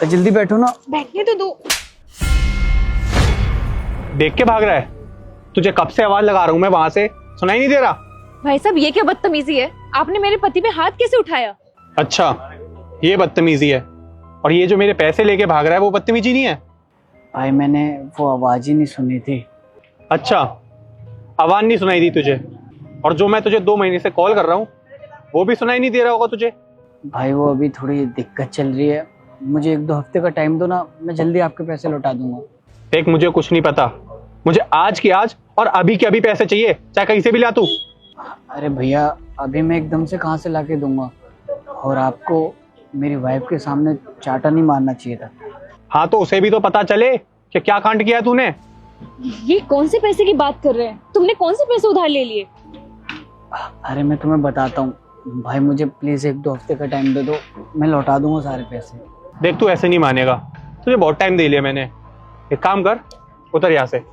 जल्दी बैठो ना। बैठने तो दो। देख के भाग रहा है? तुझे कब से आवाज लगा रहा हूं मैं वहां से, सुनाई नहीं दे रहा? भाई साहब ये क्या बदतमीजी है, आपने मेरे पति पे हाथ कैसे उठाया? अच्छा, ये बदतमीजी है। और ये जो मेरे पैसे लेके भाग रहा है वो बदतमीजी नहीं है? भाई मैंने वो आवाज ही नहीं सुनी थी। अच्छा, आवाज नहीं सुनाई दी तुझे? और जो मैं तुझे 2 महीने से कॉल कर रहा हूँ वो भी सुनाई नहीं दे रहा होगा तुझे? भाई वो अभी थोड़ी दिक्कत चल रही है, मुझे 1-2 हफ्ते का टाइम दो ना, मैं जल्दी आपके पैसे लौटा दूंगा। देख, मुझे कुछ नहीं पता, मुझे आज की आज और अभी के अभी पैसे चाहिए, चाहे कहीं से भी ला तू। अरे भैया, अभी मैं एकदम से कहाँ से लाके दूंगा, और आपको मेरी वाइफ के सामने चाटा नहीं मारना चाहिए था। हाँ तो उसे भी तो पता चले कि क्या कांड किया तूने। ये कौन से पैसे की बात कर रहे हैं? तुमने कौन से पैसे उधार ले लिए? अरे मैं तुम्हें बताता हूँ भाई, मुझे प्लीज 1-2 हफ्ते का टाइम दे दो, मैं लौटा दूंगा सारे पैसे। देख, तू ऐसे नहीं मानेगा, तुझे बहुत टाइम दे लिया मैंने। एक काम कर, उतर यहाँ से।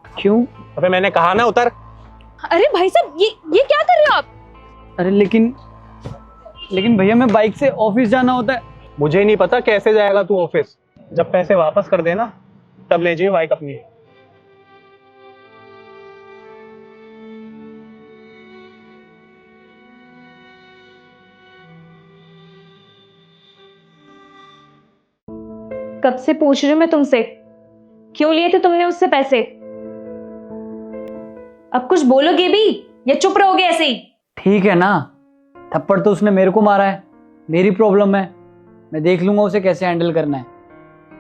क्यों? अबे मैंने कहा ना उतर। अरे भाई साहब ये क्या कर रहे हो आप? अरे लेकिन भैया मैं बाइक से ऑफिस जाना होता है। मुझे नहीं पता कैसे जाएगा तू ऑफिस, जब पैसे वापस कर देना तब ले जाइए बाइक अपनी। कब से पूछ रही हूँ मैं तुमसे, क्यों लिए थे तुमने उससे पैसे? अब कुछ बोलोगे भी या चुप रहोगे ऐसे ही? ठीक है ना, थप्पड़ तो उसने मेरे को मारा है, मेरी प्रॉब्लम है, मैं देख लूंगा उसे कैसे हैंडल करना है,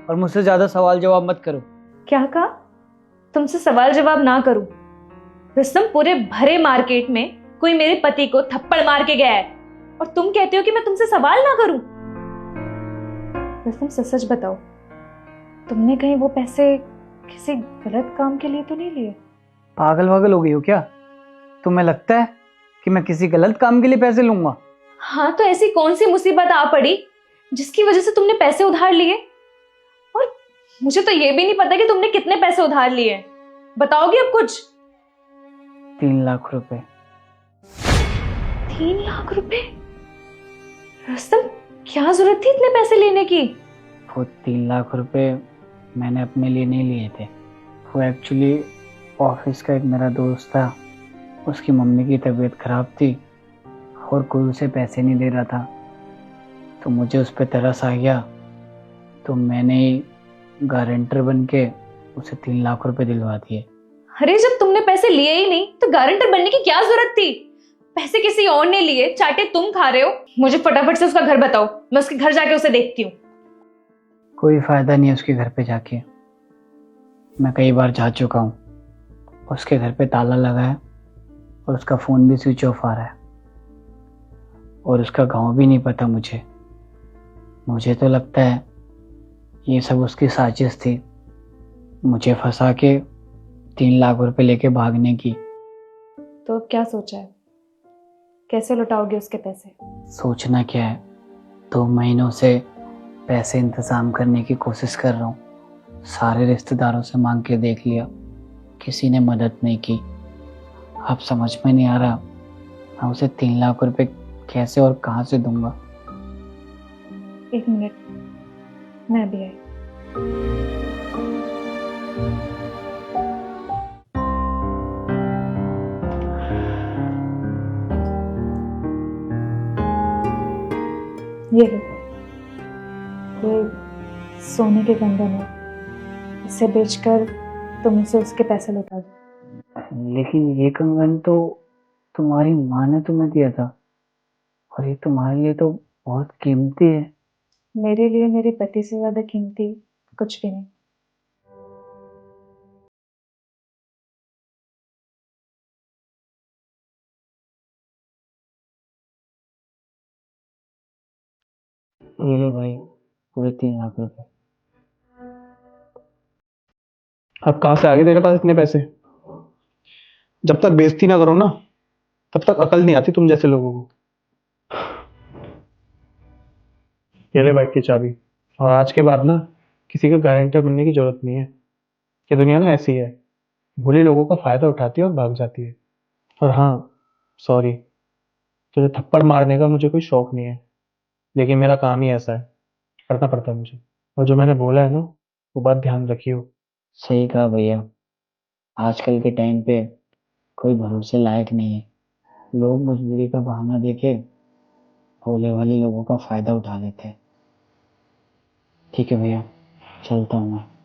और मुझसे ज्यादा सवाल जवाब मत करो। क्या कहा? तुमसे सवाल जवाब ना करूं? रुस्तम, पूरे भरे मार्केट में कोई मेरे पति को थप्पड़ मार के गया है और तुम कहते हो कि मैं तुमसे सवाल ना करूं? रुस्तम सच सच बताओ, तुमने कहीं वो पैसे किसी गलत काम के लिए तो नहीं लिए? पागल वागल हो गई हो क्या? तुम्हें लगता है कि मैं किसी गलत काम के लिए पैसे लूंगा? हाँ तो ऐसी कौन सी मुसीबत आ पड़ी जिसकी वजह से तुमने पैसे उधार लिए? और मुझे तो ये भी नहीं पता कि तुमने कितने पैसे उधार लिए। बताओगे अब कुछ? 3 लाख रुपए। 3 लाख रुपए? रुस्तम, क्या जरूरत थी इतने पैसे लेने की? वो 3 लाख रुपए मैंने अपने लिए नहीं लिए थे, वो एक्चुअली ऑफिस का एक मेरा दोस्त था, उसकी मम्मी की तबीयत खराब थी और कोई उसे पैसे नहीं दे रहा था, तो मुझे उस पर तरस आ गया, तो मैंने ही गारंटर बन के उसे 3 लाख रुपए दिलवा दिए। अरे जब तुमने पैसे लिए ही नहीं तो गारंटर बनने की क्या जरूरत थी? पैसे किसी और ने लिए, चाटे तुम खा रहे हो। मुझे फटाफट से उसका घर बताओ, मैं उसके घर जाके उसे देखती हूँ। कोई फायदा नहीं है उसके घर पे जाके, मैं कई बार जा चुका हूँ, उसके घर पे ताला लगा है और उसका फ़ोन भी स्विच ऑफ आ रहा है, और उसका गांव भी नहीं पता मुझे तो लगता है ये सब उसकी साजिश थी, मुझे फंसा के 3 लाख रुपए लेके भागने की। तो अब क्या सोचा है, कैसे लौटाओगे उसके पैसे? सोचना क्या है, 2 महीनों से पैसे इंतज़ाम करने की कोशिश कर रहा हूँ, सारे रिश्तेदारों से मांग के देख लिया, किसी ने मदद नहीं की। अब समझ में नहीं आ रहा मैं उसे 3 लाख रुपए कैसे और कहाँ से दूंगा। 1 मिनट, मैं भी आई। ये लो, ये सोने के कंगन है, इसे बेचकर तुम उसे उसके पैसे लौटा दो। लेकिन ये कंगन तो तुम्हारी माँ ने तुम्हें दिया था, और ये तुम्हारे लिए तो बहुत कीमती है। मेरे लिए मेरे पति से ज्यादा कीमती कुछ भी नहीं। ये लो भाई, पूरे 3 लाख रुपए। अब कहाँ से आ गए तेरे पास इतने पैसे? जब तक बेइज्जती ना करो ना तब तक अकल नहीं आती तुम जैसे लोगों को। ये ले बाइक की चाबी, और आज के बाद ना किसी का गारंटर बनने की जरूरत नहीं है। ये दुनिया ना ऐसी है, भोले लोगों का फायदा उठाती है और भाग जाती है। और हाँ, सॉरी, तुझे थप्पड़ मारने का मुझे कोई शौक नहीं है, लेकिन मेरा काम ही ऐसा है, करना पड़ता है मुझे, और जो मैंने बोला है ना, वो बात ध्यान रखियो। सही कहा भैया, आजकल के टाइम पे कोई भरोसे लायक नहीं है। लोग मजबूरी का बहाना देके भोले भाले लोगों का फायदा उठा लेते हैं। ठीक है भैया, चलता हूँ मैं।